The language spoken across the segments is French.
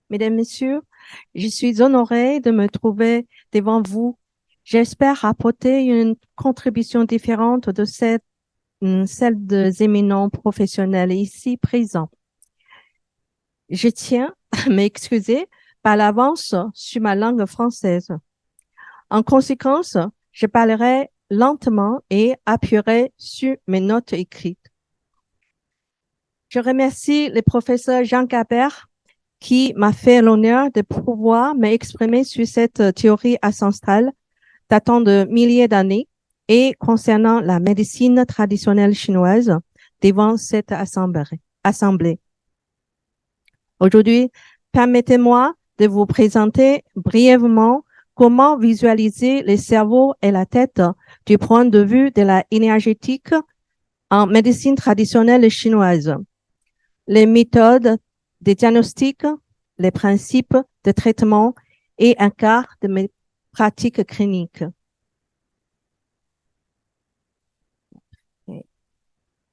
Mesdames, Messieurs, je suis honorée de me trouver devant vous. J'espère apporter une contribution différente de celle des éminents professionnels ici présents. Je tiens à m'excuser par l'avance sur ma langue française. En conséquence, je parlerai lentement et appuierai sur mes notes écrites. Je remercie le professeur Jean Capert qui m'a fait l'honneur de pouvoir m'exprimer sur cette théorie ancestrale datant de milliers d'années et concernant la médecine traditionnelle chinoise devant cette assemblée. Aujourd'hui, permettez-moi de vous présenter brièvement comment visualiser le cerveau et la tête du point de vue de la énergétique en médecine traditionnelle chinoise, les méthodes de diagnostic, les principes de traitement et un quart de mes pratiques cliniques.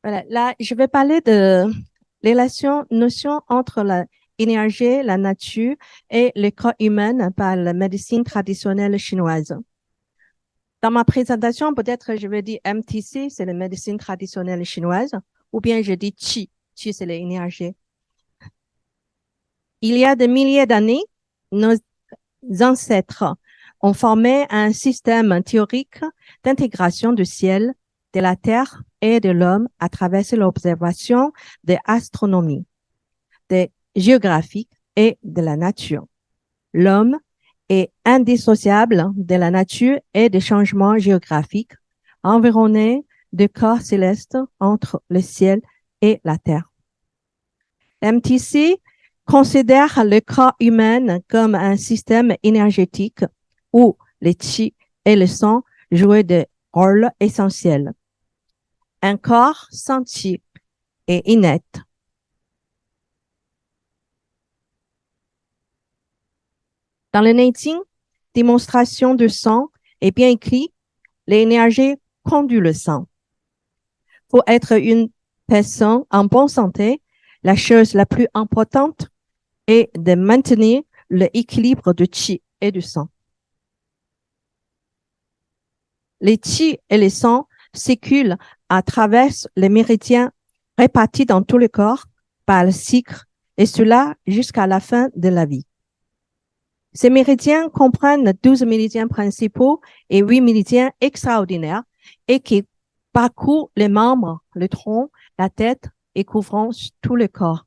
Voilà, là, je vais parler de notion entre l'énergie, la nature et le corps humain par la médecine traditionnelle chinoise. Dans ma présentation, peut-être je vais dire MTC, c'est la médecine traditionnelle chinoise, ou bien je dis Qi, Qi c'est l'énergie. Il y a des milliers d'années, nos ancêtres ont formé un système théorique d'intégration du ciel, de la terre et de l'homme à travers l'observation de l'astronomie, de géographie et de la nature. L'homme est indissociable de la nature et des changements géographiques, environné de corps célestes entre le ciel et la terre. MTC considère le corps humain comme un système énergétique où le chi et le sang jouent des rôles essentiels. Un corps sans chi est inerte. Dans le Neijing, démonstration de sang est bien écrit, l'énergie conduit le sang. Pour être une personne en bonne santé, la chose la plus importante est de maintenir l'équilibre du chi et du sang. Les chi et les sang circulent à travers les méridiens répartis dans tout le corps par le cycle et cela jusqu'à la fin de la vie. Ces méridiens comprennent 12 méridiens principaux et 8 méridiens extraordinaires et qui parcourent les membres, le tronc, la tête et couvrant tout le corps.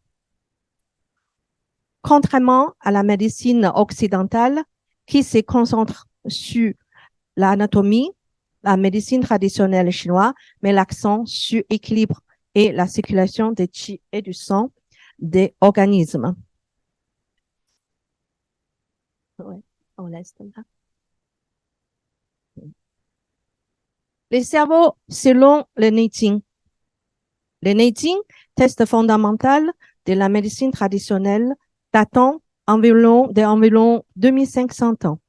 Contrairement à la médecine occidentale qui se concentre sur l'anatomie, la médecine traditionnelle chinoise met l'accent sur l'équilibre et la circulation des qi et du sang des organismes. Ouais, on laisse là. Les cerveaux selon le Neijing. Le Neijing, test fondamental de la médecine traditionnelle datant d'environ 2500 ans.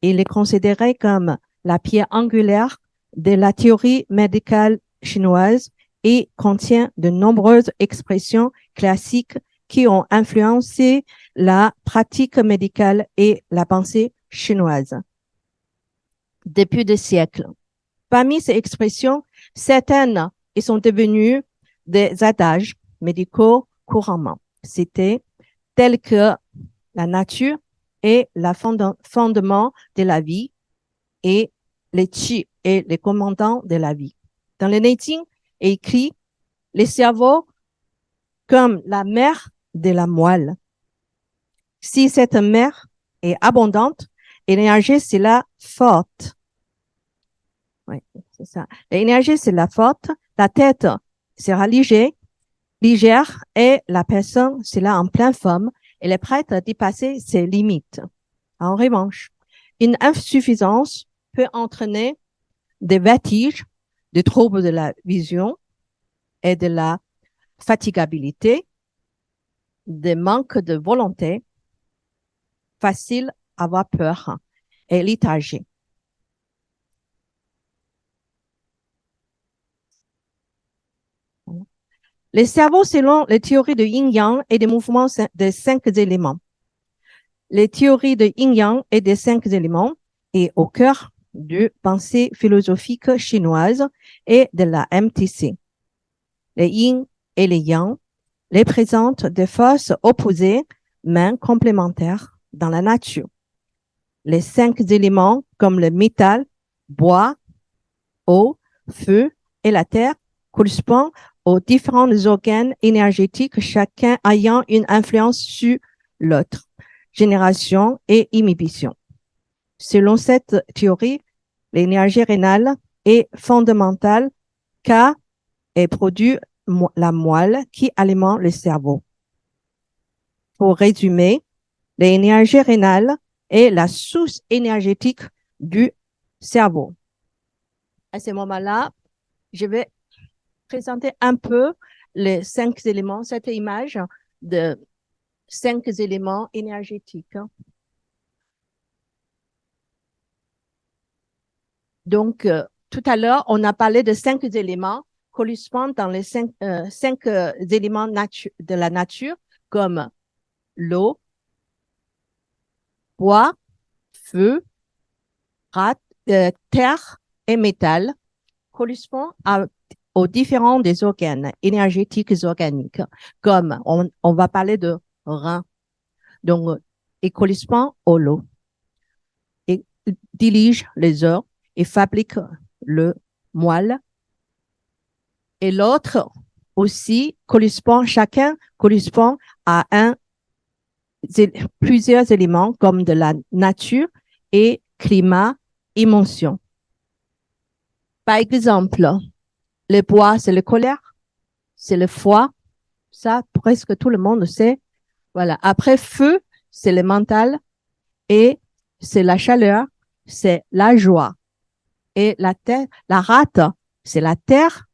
Il est considéré comme la pierre angulaire de la théorie médicale chinoise et contient de nombreuses expressions classiques qui ont influencé la pratique médicale et la pensée chinoise depuis des siècles. Parmi ces expressions, certaines sont devenues des adages médicaux couramment cités, tels que la nature est le fondement de la vie et les chi est le commandant de la vie. Dans le Neijing est écrit le cerveau comme la mer de la moelle. Si cette mer est abondante, l'énergie c'est la forte. Oui, c'est ça. L'énergie c'est la forte, la tête sera légère et la personne sera en pleine forme. Elle est prête à dépasser ses limites. En revanche, une insuffisance peut entraîner des vertiges, des troubles de la vision et de la fatigabilité, des manques de volonté, facile à avoir peur et léthargie. Les cerveaux selon les théories de yin-yang et des mouvements des 5 éléments. les théories de yin-yang et des 5 éléments est au cœur de pensée philosophique chinoise et de la MTC. Les yin et les yang les présentent des forces opposées, mais complémentaires dans la nature. Les 5 éléments comme le métal, bois, eau, feu et la terre correspondent aux différents organes énergétiques, chacun ayant une influence sur l'autre, génération et inhibition. Selon cette théorie, l'énergie rénale est fondamentale car elle produit la moelle qui alimente le cerveau. Pour résumer, l'énergie rénale est la source énergétique du cerveau. À ce moment-là, je vais présenter un peu les 5 éléments, cette image de 5 éléments énergétiques. Donc, tout à l'heure, on a parlé de 5 éléments correspondant dans les 5 éléments de la nature, comme l'eau, bois, feu, terre et métal, correspond aux différents des organes énergétiques organiques, comme on va parler de rein. Donc, il correspond au l'eau. Il dirige les os et fabrique le moelle. Et l'autre aussi chacun correspond à plusieurs éléments comme de la nature et climat, émotion. Par exemple, le bois, c'est le colère, c'est le foie, ça presque tout le monde sait. Voilà. Après, feu, c'est le mental et c'est la chaleur, c'est la joie. Et la terre, la rate, c'est la terre,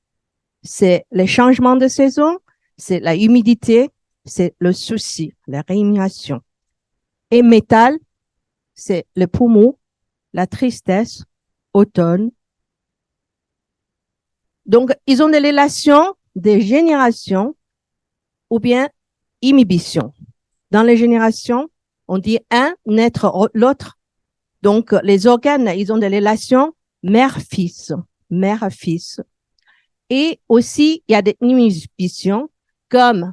c'est les changements de saison, c'est la humidité, c'est le souci, la réanimation. Et métal, c'est le poumon, la tristesse, automne. Donc, ils ont des relations de génération ou bien inhibition. Dans les générations, on dit un naître l'autre. Donc, les organes, ils ont des relations mère-fils, mère-fils. Et aussi, il y a des inhibitions comme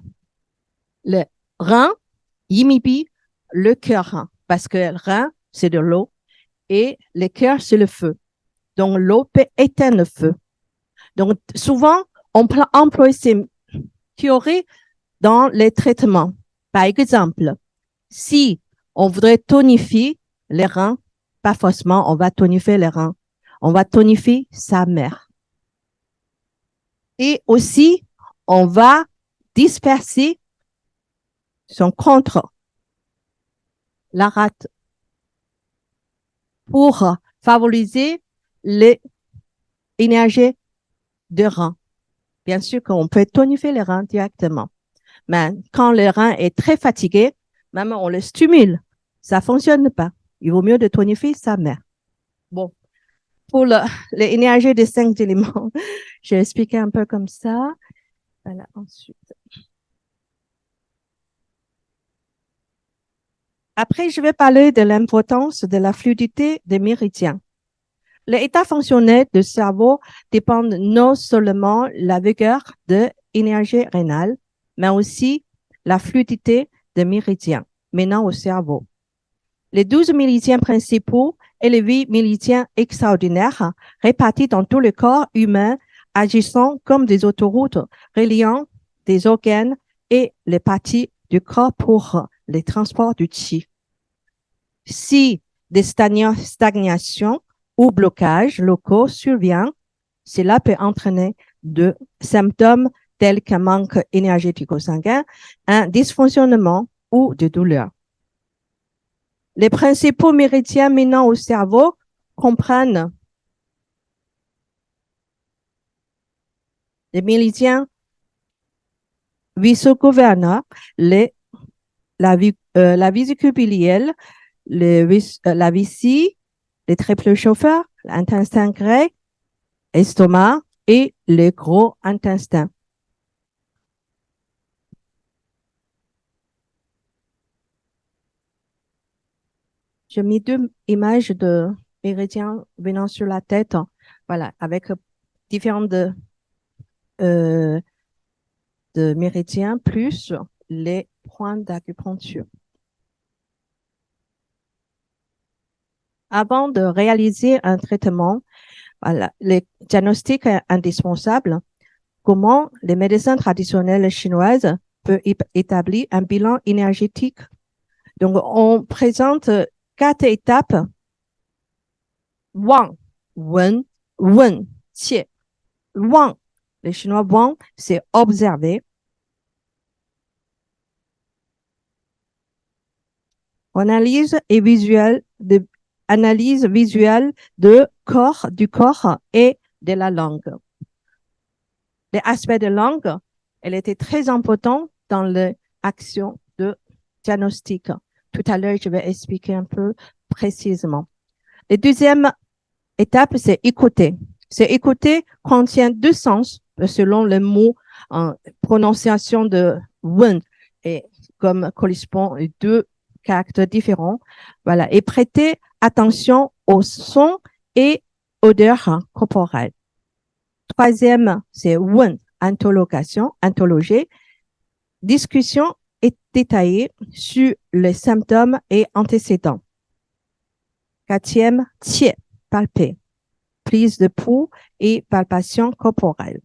le rein inhibe le cœur, parce que le rein, c'est de l'eau et le cœur, c'est le feu. Donc, l'eau peut éteindre le feu. Donc, souvent, on peut employer ces théories dans les traitements. Par exemple, si on voudrait tonifier les reins, pas forcément on va tonifier les reins, on va tonifier sa mère. Et aussi, on va disperser son contre, la rate, pour favoriser l'énergie de rein. Bien sûr qu'on peut tonifier les reins directement. Mais quand le rein est très fatigué, même on le stimule, ça fonctionne pas. Il vaut mieux de tonifier sa mère. Bon, pour l'énergie des 5 éléments, j'ai expliqué un peu comme ça. Voilà, ensuite. Après, je vais parler de l'importance de la fluidité des méridiens. L'état fonctionnel du cerveau dépend non seulement de la vigueur de l'énergie rénale, mais aussi la fluidité des méridiens menant au cerveau. Les 12 méridiens principaux et les 8 méridiens extraordinaires répartis dans tout le corps humain agissant comme des autoroutes reliant des organes et les parties du corps pour les transports du chi. Si des stagnations ou blocages locaux surviennent, cela peut entraîner de symptômes tels qu'un manque énergético-sanguin, un dysfonctionnement ou de douleur. Les principaux méridiens menant au cerveau comprennent les méridiens visco-gouverneurs, la vésicule biliaire, la vessie, les triples chauffeurs, l'intestin grêle, l'estomac et le gros intestin. j'ai mis deux images de méridiens venant sur la tête, voilà, avec différentes euh, de méridiens plus les points d'acupuncture. Avant de réaliser un traitement, voilà, les diagnostics indispensables, comment les médecins traditionnels chinoises peuvent établir un bilan énergétique. Donc, on présente 4 étapes. Wang, Wen, Wen, Qie. Wang, les Chinois Wang, c'est observer. Analyse et analyse visuelle du corps et de la langue. Les aspects de langue, elle était très important dans l'action de diagnostic. Tout à l'heure, je vais expliquer un peu précisément. La deuxième étape, c'est écouter. C'est écouter contient 2 sens selon le mot en prononciation de wen et comme correspond à 2 caractères différents. Voilà. Et prêter attention aux sons et odeurs corporelles. Troisième, c'est wen, interroger, discussion et détaillée sur les symptômes et antécédents. Quatrième, tiers, palper, prise de pouls et palpation corporelle.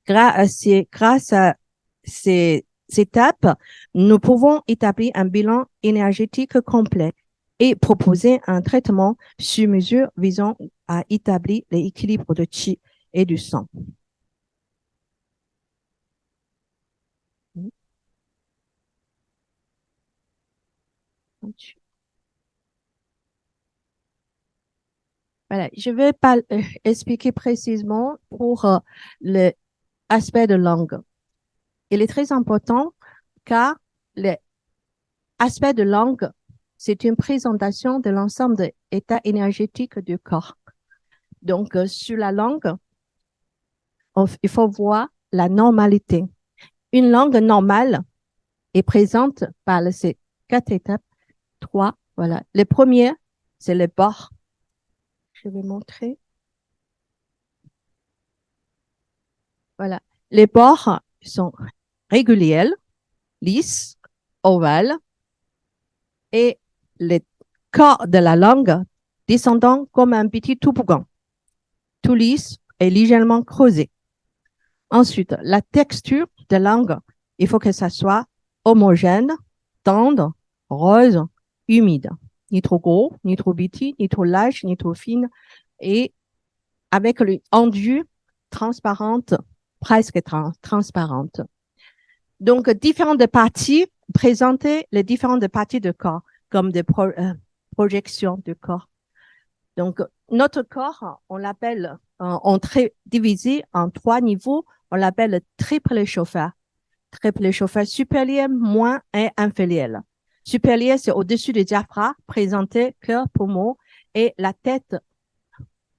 Grâce à ces étapes, nous pouvons établir un bilan énergétique complet et proposer un traitement sur mesure visant à établir l'équilibre de qi et du sang. Voilà, je vais pas expliquer précisément pour l'aspect de langue. Il est très important car l'aspect de langue, c'est une présentation de l'ensemble des états énergétiques du corps. Donc, sur la langue, il faut voir la normalité. Une langue normale est présente par ces 4 étapes. 3, voilà. Le premier, c'est le bord. Je vais montrer. Voilà. Les bords sont réguliers, lisses, ovales, et les corps de la langue descendant comme un petit toboggan, tout lisse et légèrement creusé. Ensuite, la texture de langue, il faut que ça soit homogène, tendre, rose, humide. Ni trop gros, ni trop petit, ni trop large, ni trop fine. Et avec l'enduit transparente, presque transparente. Donc, différentes parties, présenter les différentes parties du corps, comme des projections du corps. Donc, notre corps, on l'appelle, divisé en 3 niveaux, on l'appelle triple chauffeur. Triple chauffeur supérieur, moins et inférieur. Supérieur, c'est au-dessus du diaphragme, présenté cœur, poumon et la tête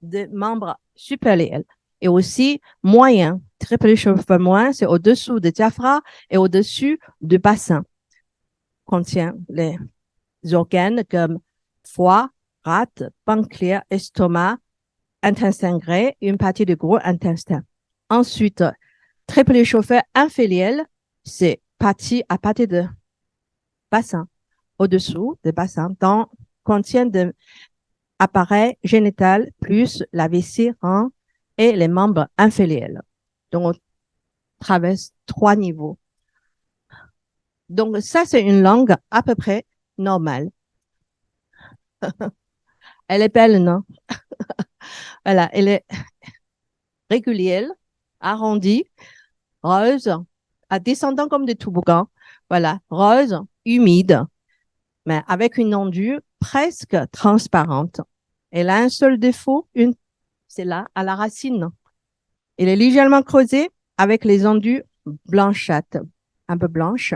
des membres supérieurs. Et aussi moyen, triple chauffeur moins, c'est au-dessous du diaphragme et au-dessus du bassin. Contient les organes comme foie, rate, pancréas, estomac, intestin grêle et une partie du gros intestin. Ensuite, triple chauffeur inférieur, c'est parti à partir de bassin, au-dessous des bassins, contient de appareil génital plus la vessie rein et les membres inférieurs. Donc, on traverse 3 niveaux. Donc, ça, c'est une langue à peu près normale. Elle est belle, non? Voilà, elle est régulière, arrondie, rose, à descendant comme des toboggans. Voilà, rose, humide, mais avec une ondule presque transparente. Elle a un seul défaut, c'est là, à la racine. Elle est légèrement creusée avec les ondules blanchâtres, un peu blanches.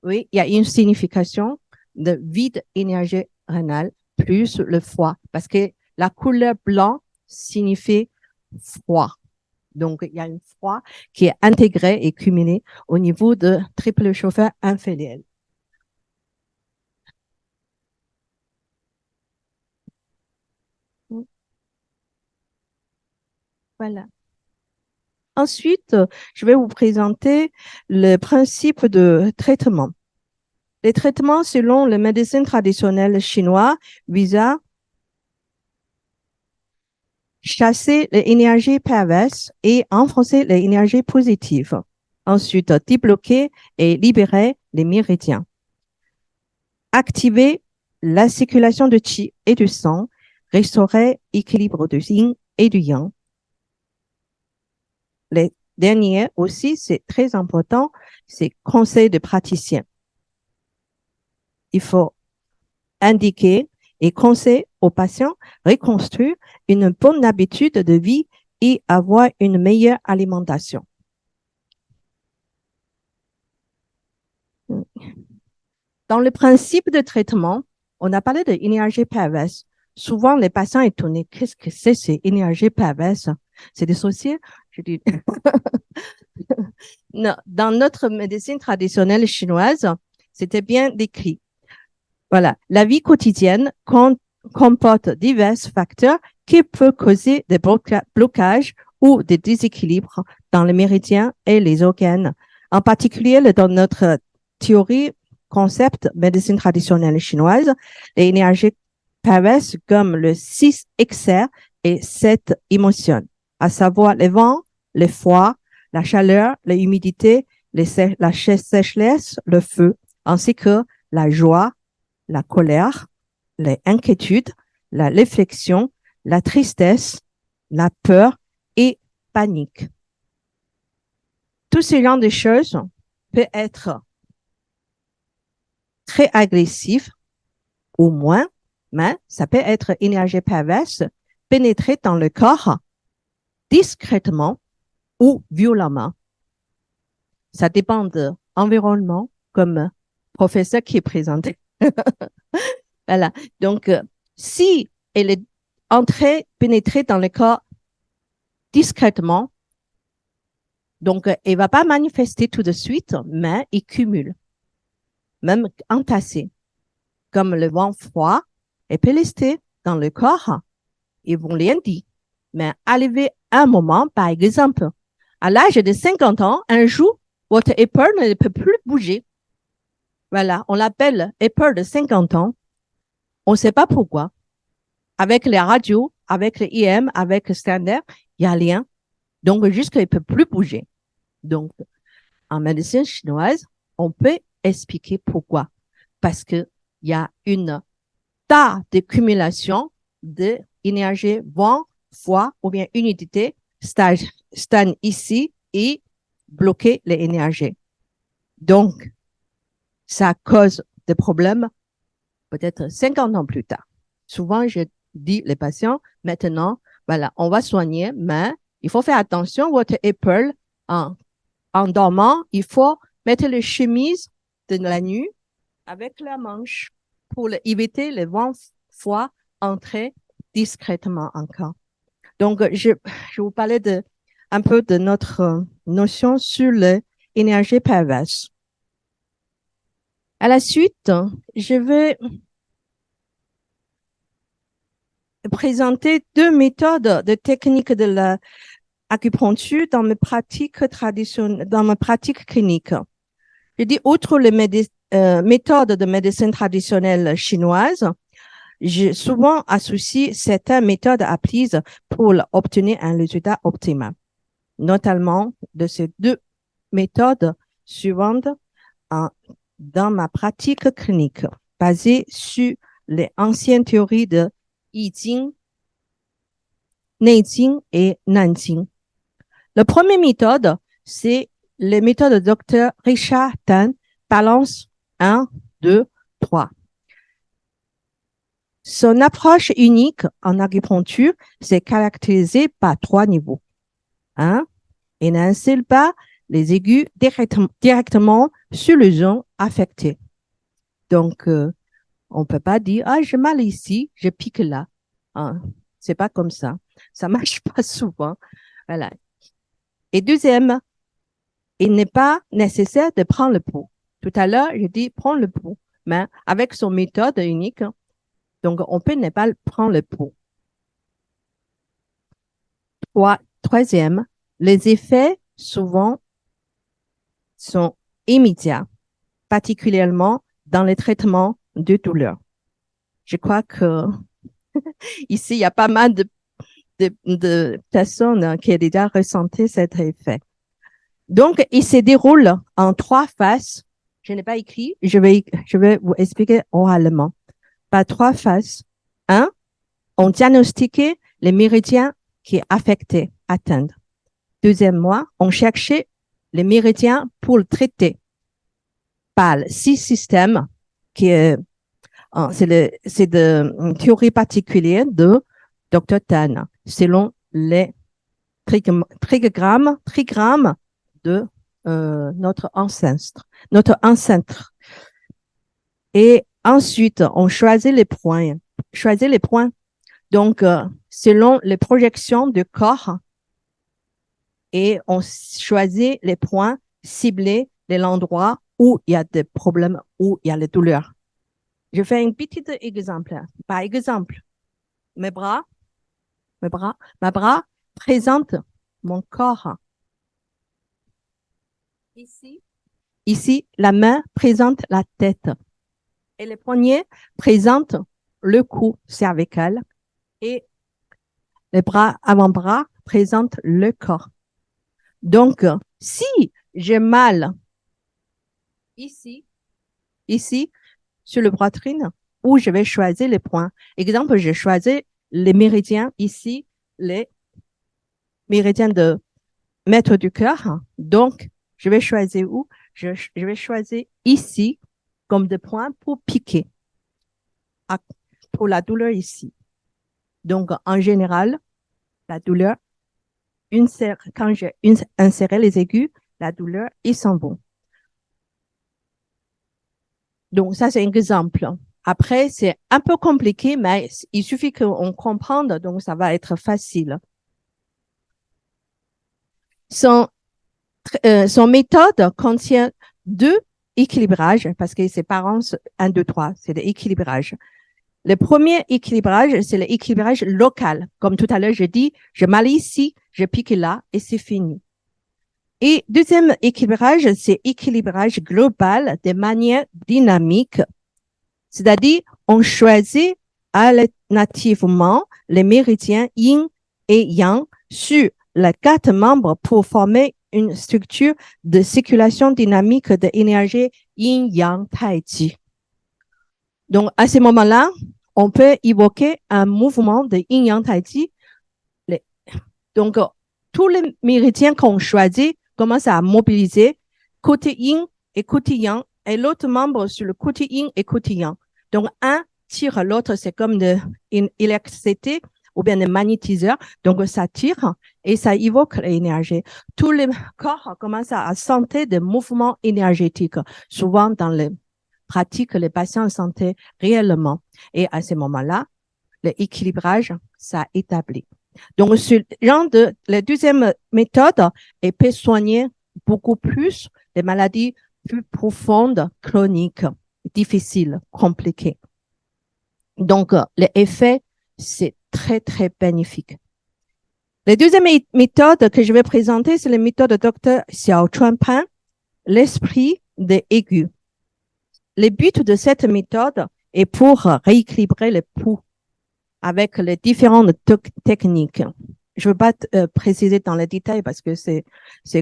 Oui, il y a une signification de vide énergie rénale plus le froid, parce que la couleur blanc signifie froid. Donc, il y a un froid qui est intégré et cumulé au niveau de triple chauffeur inférieur. Voilà. Ensuite, je vais vous présenter le principe de traitement. Les traitements selon la médecine traditionnelle chinoise visent à chasser les énergies perverses et enfoncer les énergies positives. Ensuite, débloquer et libérer les méridiens. Activer la circulation de qi et du sang, restaurer l'équilibre du yin et du yang. Les derniers aussi, c'est très important, c'est conseil de praticien. Il faut indiquer et conseiller aux patients reconstruire une bonne habitude de vie et avoir une meilleure alimentation. Dans le principe de traitement, on a parlé de énergie perverse. Souvent, les patients étonnés, qu'est-ce que c'est ces énergies perverses? C'est des sorciers? Je dis, non, dans notre médecine traditionnelle chinoise, c'était bien décrit. Voilà, la vie quotidienne comporte divers facteurs qui peuvent causer des blocages ou des déséquilibres dans les méridiens et les organes. En particulier, dans notre théorie concept médecine traditionnelle chinoise, les énergies perverses comme le 6 excès et 7 émotions, à savoir le vent, le froid, la chaleur, l'humidité, la sécheresse, le feu, ainsi que la joie, la colère, l'inquiétude, la réflexion, la tristesse, la peur et panique. Tous ces genres de choses peuvent être très agressifs au moins, mais ça peut être énergie perverse, pénétrer dans le corps discrètement ou violemment. Ça dépend de l'environnement, comme professeur qui est présenté. Voilà. Donc, si elle est entrée, pénétrée dans le corps discrètement, donc elle va pas manifester tout de suite, mais il cumule, même entassé, comme le vent froid, elle peut rester dans le corps. Ils vont rien dire. Mais arrivé un moment, par exemple, à l'âge de 50 ans, un jour, votre épaule ne peut plus bouger. Voilà, on l'appelle épaule de 50 ans. On ne sait pas pourquoi. Avec les radios, avec les IM, avec le standard, il n'y a rien. Donc, juste qu'il ne peut plus bouger. Donc, en médecine chinoise, on peut expliquer pourquoi. Parce qu'il y a une tas d'accumulation d'énergie, vent, froid ou bien humidité, stagne ici et bloquer les énergies. Donc, ça cause des problèmes peut-être 50 ans plus tard. Souvent, je dis les patients, maintenant, voilà, on va soigner, mais il faut faire attention, votre épaule, en dormant, il faut mettre les chemises de la nuit avec la manche pour éviter le vent froid entrer discrètement encore. Donc, je vous parlais un peu de notre notion sur l'énergie perverse. À la suite, je vais présenter deux méthodes de technique de l'acupuncture dans mes pratiques traditionnelles, dans ma pratique clinique. Je dis, outre les méthodes de médecine traditionnelle chinoise, j'ai souvent associé certaines méthodes apprises pour obtenir un résultat optimal. Notamment de ces deux méthodes suivantes dans ma pratique clinique, basée sur les anciennes théories de Yi Jing, Nei Jing et Nan Jing. La première méthode, c'est la méthode de Dr. Richard Tan, balance 1, 2, 3. Son approche unique en acupuncture, c'est caractérisée par 3 niveaux. 1. Il n'insère pas les aigus directement sur les zones affectées. Donc, on ne peut pas dire, ah, j'ai mal ici, je pique là. Hein, c'est pas comme ça. Ça marche pas souvent. Voilà. Et deuxième, il n'est pas nécessaire de prendre le pouls. Tout à l'heure, je dis prends le pouls, mais avec son méthode unique, donc on peut ne pas prendre le pouls. Troisième, les effets souvent sont immédiats, particulièrement dans les traitements de douleur. Je crois que ici, il y a pas mal de personnes qui ont déjà ressenti cet effet. Donc, il se déroule en 3 phases. Je n'ai pas écrit, je vais vous expliquer oralement. Par 3 phases. 1, on diagnostiquait les méridiens qui est affectés, atteints. Deuxièmement, on cherchait les méridiens pour le traiter par 6 systèmes qui est, c'est de une théorie particulière de Dr. Tan, selon les trigrammes de notre ancêtre. Et ensuite, on choisit les points. Donc, selon les projections du corps, et on choisit les points ciblés de l'endroit où il y a des problèmes, où il y a les douleurs. Je fais un petit exemple. Par exemple, ma bras présentent mon corps. Ici, la main présente la tête. Et les poignets présentent le cou cervical. Et les avant-bras présentent le corps. Donc, si j'ai mal ici, sur le poitrine, où je vais choisir les points. Exemple, je choisis les méridiens ici, les méridiens de maître du cœur. Donc, je vais choisir où? Je vais choisir ici comme des points pour piquer, pour la douleur ici. Donc, en général, la douleur, quand j'ai inséré les aigus, la douleur, ils s'en vont. Donc, ça, c'est un exemple. Après, c'est un peu compliqué, mais il suffit qu'on comprenne, donc ça va être facile. Son méthode contient 2 équilibrages, parce que c'est parents 1, 2, 3, c'est l'équilibrage. Le premier équilibrage, c'est l'équilibrage local. Comme tout à l'heure, je dis, je mal ici, je pique là, et c'est fini. Et deuxième équilibrage, c'est équilibrage global de manière dynamique. C'est-à-dire, on choisit alternativement les méridiens yin et yang sur les 4 membres pour former une structure de circulation dynamique de l'énergie yin-yang tai chi. Donc, à ce moment-là, on peut évoquer un mouvement de yin-yang tai chi. Donc, tous les méridiens qu'on choisit commencent à mobiliser côté yin et côté yang, et l'autre membre sur le côté yin et côté yang. Donc, un tire l'autre, c'est comme une électricité ou bien un magnétiseur. Donc, ça tire et ça évoque l'énergie. Tous les corps commencent à sentir des mouvements énergétiques. Souvent, dans les pratiques, les patients sentent réellement. Et à ce moment-là, l'équilibrage, ça établit. Donc, la deuxième méthode, elle peut soigner beaucoup plus les maladies plus profondes, chroniques, difficiles, compliquées. Donc, l'effet, c'est très, très bénéfique. La deuxième méthode que je vais présenter, c'est la méthode de Dr. Xiao Chuan-Pan, l'esprit des aigus. Le but de cette méthode est pour rééquilibrer le pouls avec les différentes techniques. Je ne veux pas préciser dans les détails parce que c'est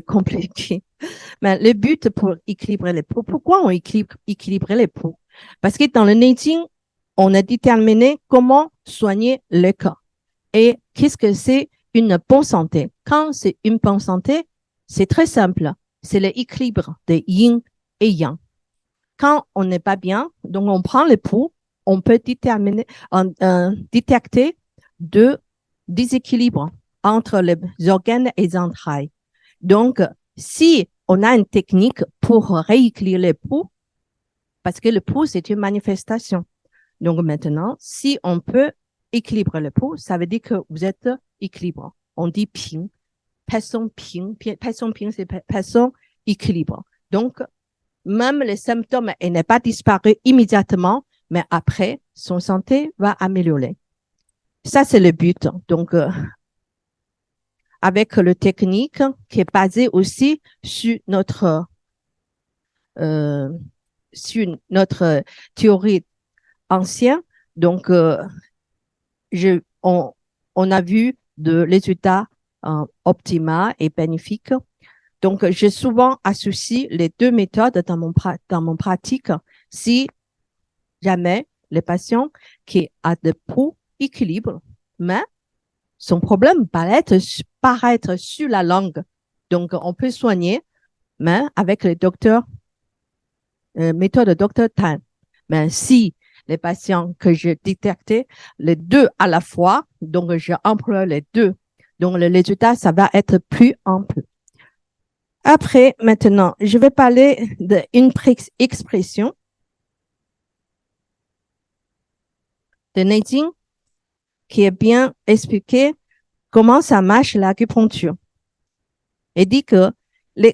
compliqué. Mais le but pour équilibrer les peaux, pourquoi on équilibrer les peaux? Parce que dans le Neijing, on a déterminé comment soigner le corps. Et qu'est-ce que c'est une bonne santé? Quand c'est une bonne santé, c'est très simple. C'est l'équilibre de yin et yang. Quand on n'est pas bien, donc on prend les peaux, on peut détecter de déséquilibre entre les organes et les entrailles. Donc, si on a une technique pour rééquilibrer les pouls, parce que le pouls, c'est une manifestation. Donc maintenant, si on peut équilibrer le pouls, ça veut dire que vous êtes équilibre. On dit ping. Personne ping, c'est personne équilibre. Donc, même les symptômes n'est pas disparu immédiatement, mais après, son santé va améliorer. Ça, c'est le but. Donc, avec le technique qui est basé aussi sur notre théorie ancienne. Donc, on a vu de résultats optimaux et bénéfiques. Donc, j'ai souvent associé les deux méthodes dans mon pratique si jamais le patient qui a de poids équilibre, mais son problème paraître sur la langue. Donc, on peut soigner, mais avec les docteurs, méthode Dr. Tan. Mais si les patients que j'ai détectés, les deux à la fois, donc je emploie les deux. Donc, le résultat, ça va être plus ample. Après, maintenant, je vais parler d'une expression de Nadine qui est bien expliqué comment ça marche l'acupuncture. Elle dit que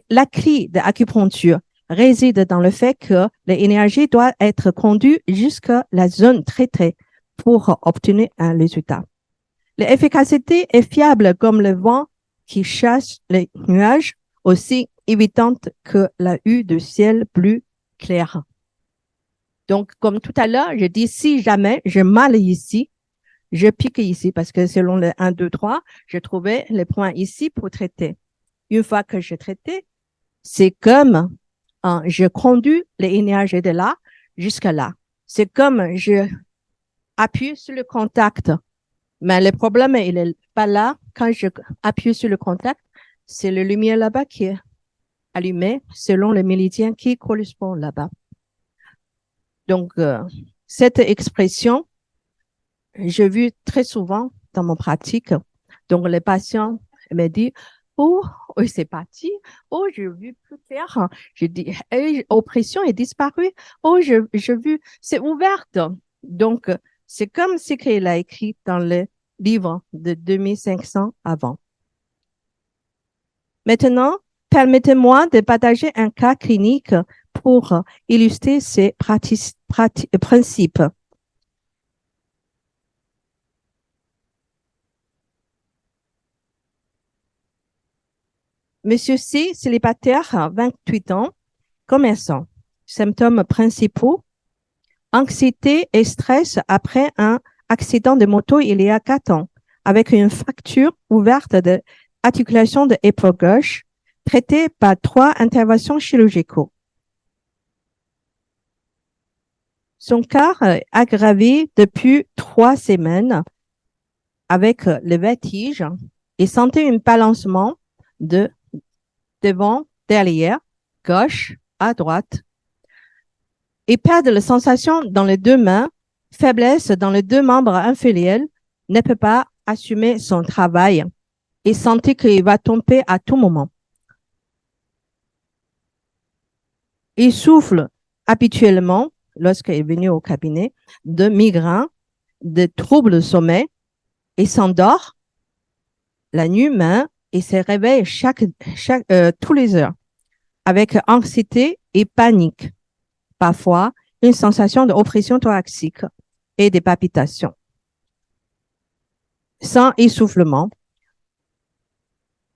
la clé de l'acupuncture réside dans le fait que l'énergie doit être conduite jusqu'à la zone traitée pour obtenir un résultat. L'efficacité est fiable comme le vent qui chasse les nuages, aussi évidente que la vue du ciel plus clair. Donc, comme tout à l'heure, je dis si jamais j'ai mal ici, je pique ici parce que selon le 1, 2, 3, je trouvais les points ici pour traiter. Une fois que j'ai traité, c'est comme je conduis les énergies de là jusqu'à là. C'est comme je appuie sur le contact. Mais le problème, il est pas là. Quand je appuie sur le contact, c'est la lumière là-bas qui est allumée selon le méridien qui correspond là-bas. Donc, cette expression, j'ai vu très souvent dans mon pratique. Donc, les patients me disent, oh, c'est parti. Oh, j'ai vu plus clair. Je dis, hey, oppression est disparue. Oh, j'ai vu, c'est ouverte. Donc, c'est comme ce qu'il a écrit dans le livre de 2500 avant. Maintenant, permettez-moi de partager un cas clinique pour illustrer ces principes. Monsieur C, célibataire, 28 ans, commerçant. Symptômes principaux, anxiété et stress après un accident de moto il y a 4 ans, avec une fracture ouverte de l'articulation de l'épaule gauche, traitée par 3 interventions chirurgicales. Son cas aggravé depuis 3 semaines avec le vertige et sentait un balancement de devant, derrière, gauche, à droite, et perd la sensation dans les deux mains, faiblesse dans les deux membres inférieurs, ne peut pas assumer son travail et sentit qu'il va tomber à tout moment. Il souffle habituellement, lorsqu'il est venu au cabinet, de migraines, de troubles de sommeil et s'endort la nuit même et se réveille tous les heures avec anxiété et panique. Parfois, une sensation d'oppression thoracique et des palpitations. Sans essoufflement.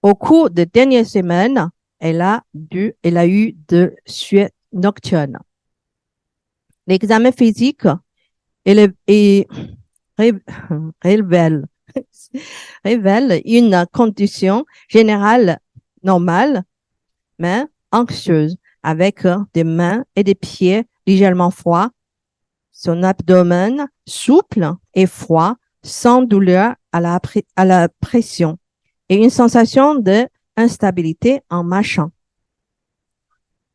Au cours des dernières semaines, elle a eu de sueur nocturne. L'examen physique révèle une condition générale normale, mais anxieuse, avec des mains et des pieds légèrement froids, son abdomen souple et froid, sans douleur à la pression, et une sensation d'instabilité en marchant.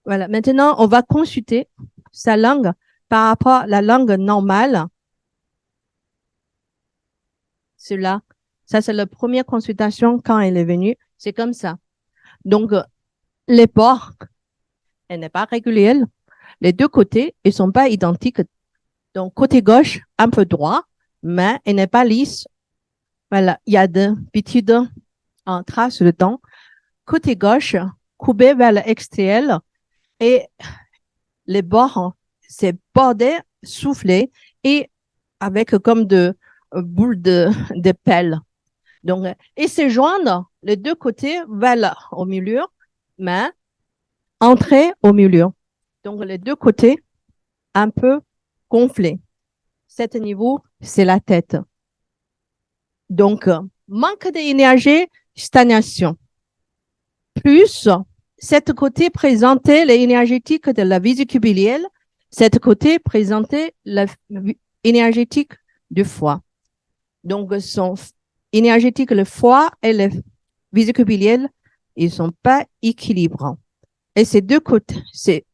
Voilà. Maintenant, on va consulter sa langue par rapport à la langue normale. Cela, ça c'est la première consultation quand elle est venue. C'est comme ça. Donc, les bords, elle n'est pas régulière. Les deux côtés, ils sont pas identiques. Donc, côté gauche, un peu droit, mais elle n'est pas lisse. Voilà. Il y a de petites traces de dents. Côté gauche, courbé vers l'extérieur et les bords, c'est bordé, soufflé et avec comme de boules de pelle. Donc, et se joindre les deux côtés vers au milieu, mais entrer au milieu. Donc, les deux côtés un peu gonflés. Cet niveau, c'est la tête. Donc, manque d'énergie, stagnation. Plus, cet côté présentait l'énergétique de la vésicule biliaire, cet côté présentait l'énergétique du foie. Donc, son énergétique, le foie et le vésicule biliaire, ils ne sont pas équilibrants. Et ces deux côtés, ces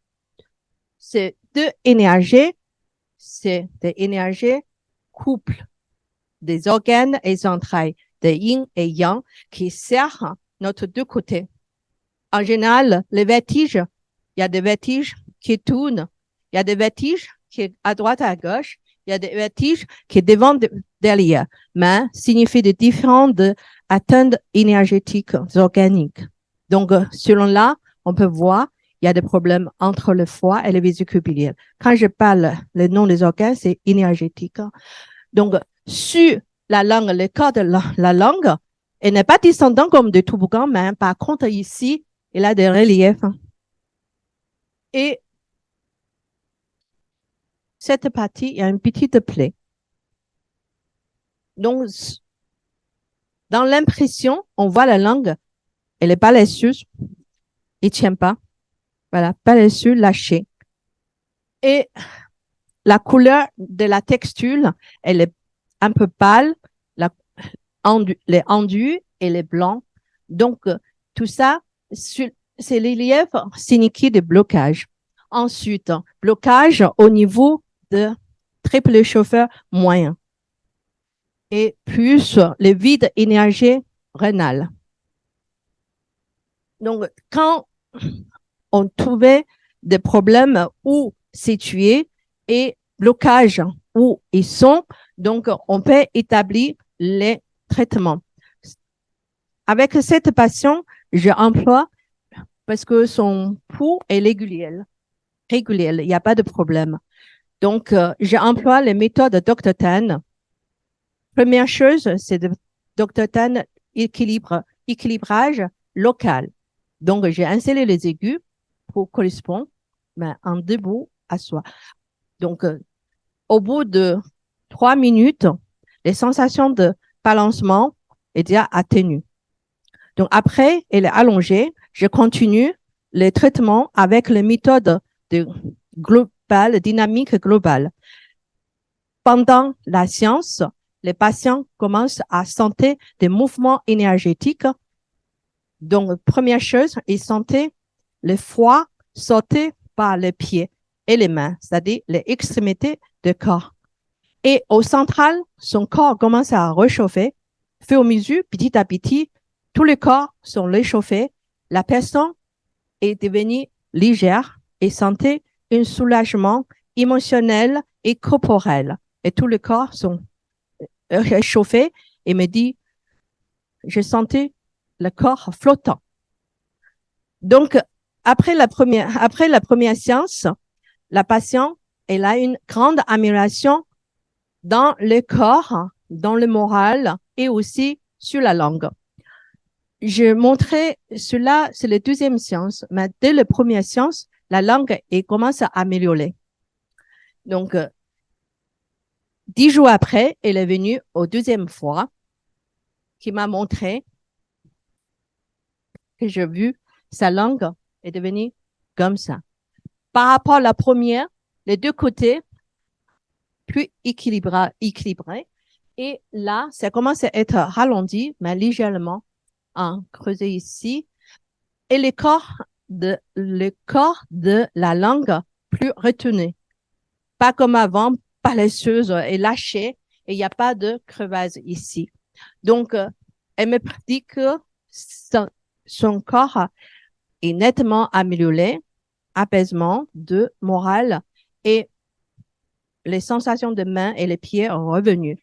deux énergies, c'est des énergies couple des organes et des entrailles, de yin et yang, qui servent notre deux côtés. En général, les vertiges, il y a des vertiges qui tournent, il y a des vertiges qui sont à droite, à gauche, il y a des vertiges qui sont devant, derrière, mais signifient des différentes atteintes énergétiques organiques. Donc, selon là, on peut voir, il y a des problèmes entre le foie et le vésicule biliaire. Quand je parle le nom des organes, c'est énergétique. Donc, sur la langue, le corps de la langue, elle n'est pas descendant comme de toboggan, mais par contre, ici, il a des reliefs. Et cette partie, il y a une petite plaie. Donc, dans l'impression, on voit la langue, elle est paresseuse, il ne tient pas. Voilà, paresseux, lâché. Et la couleur de la texture, elle est un peu pâle, les endus et les blancs. Donc, tout ça, c'est les reliefs signifient des blocages. Ensuite, blocage au niveau de triple chauffeur moyen. Et plus le vide énergie rénal. Donc, quand on trouvait des problèmes où situés et blocages où ils sont, donc on peut établir les traitements. Avec cette patient, je emploie parce que son pouls est régulier, il n'y a pas de problème. Donc, j'emploie les méthodes Dr. Tan. Première chose, c'est de Dr. Tan équilibrage local. Donc, j'ai installé les aigus pour correspondre en debout à soi. Donc, au bout de 3 minutes, les sensations de balancement est déjà atténuées. Donc, après, elle est allongée. Je continue le traitement avec les méthodes de dynamique globale. Pendant la séance, les patients commencent à sentir des mouvements énergétiques. Donc, première chose, ils sentaient le foie sauter par les pieds et les mains, c'est-à-dire les extrémités du corps. Et au central, son corps commence à réchauffer. Au mesure, petit à petit, tous les corps sont réchauffés. La personne est devenue légère et sentait un soulagement émotionnel et corporel. Et tous les corps sont réchauffés et me dit, je sentais le corps flottant. Donc, après la première séance, la patiente, elle a une grande amélioration dans le corps, dans le moral et aussi sur la langue. Je montrais cela, c'est la deuxième séance, mais dès la première séance, la langue elle commence à améliorer. Donc, 10 jours après, elle est venue au deuxième fois, qui m'a montré que j'ai vu sa langue est devenue comme ça. Par rapport à la première, les deux côtés plus équilibrés. Et là, ça commence à être ralenti, mais légèrement creusé ici. Et le corps de la langue plus retenu. Pas comme avant, paresseuse et lâchée. Et il n'y a pas de crevasse ici. Donc, elle me dit que son corps est nettement amélioré, apaisement de morale et les sensations de main et les pieds sont revenues.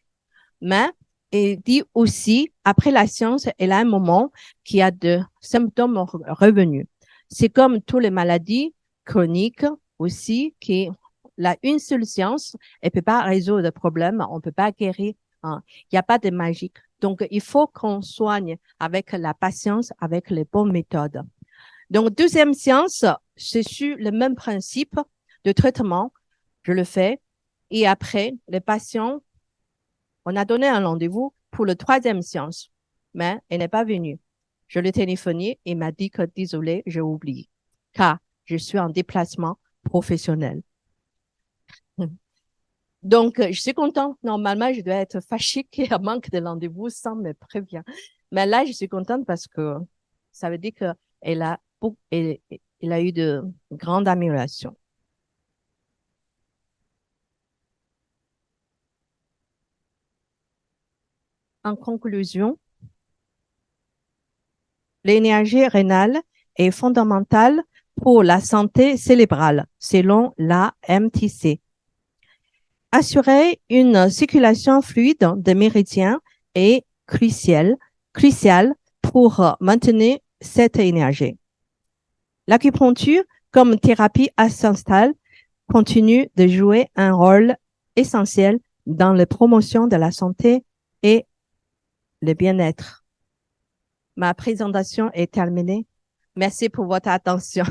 Mais elle dit aussi, après la séance, elle a un moment qui a de symptômes revenus. C'est comme toutes les maladies chroniques aussi, qui une seule séance, elle peut pas résoudre le problème, on peut pas guérir. Il n'y a pas de magique. Donc, il faut qu'on soigne avec la patience, avec les bonnes méthodes. Donc, deuxième séance, c'est sur le même principe de traitement. Je le fais. Et après, les patients, on a donné un rendez-vous pour le troisième séance, mais elle n'est pas venue. Je l'ai téléphoné et il m'a dit que désolé, j'ai oublié, car je suis en déplacement professionnel. Donc, je suis contente. Normalement, je dois être fâchée qu'il y a manque de rendez-vous sans me prévenir. Mais là, je suis contente parce que ça veut dire qu'elle a, elle a eu de grandes améliorations. En conclusion, l'énergie rénale est fondamentale pour la santé cérébrale, selon la MTC. Assurer une circulation fluide des méridiens est crucial pour maintenir cette énergie. L'acupuncture, comme thérapie ancestrale, continue de jouer un rôle essentiel dans la promotion de la santé et le bien-être. Ma présentation est terminée. Merci pour votre attention.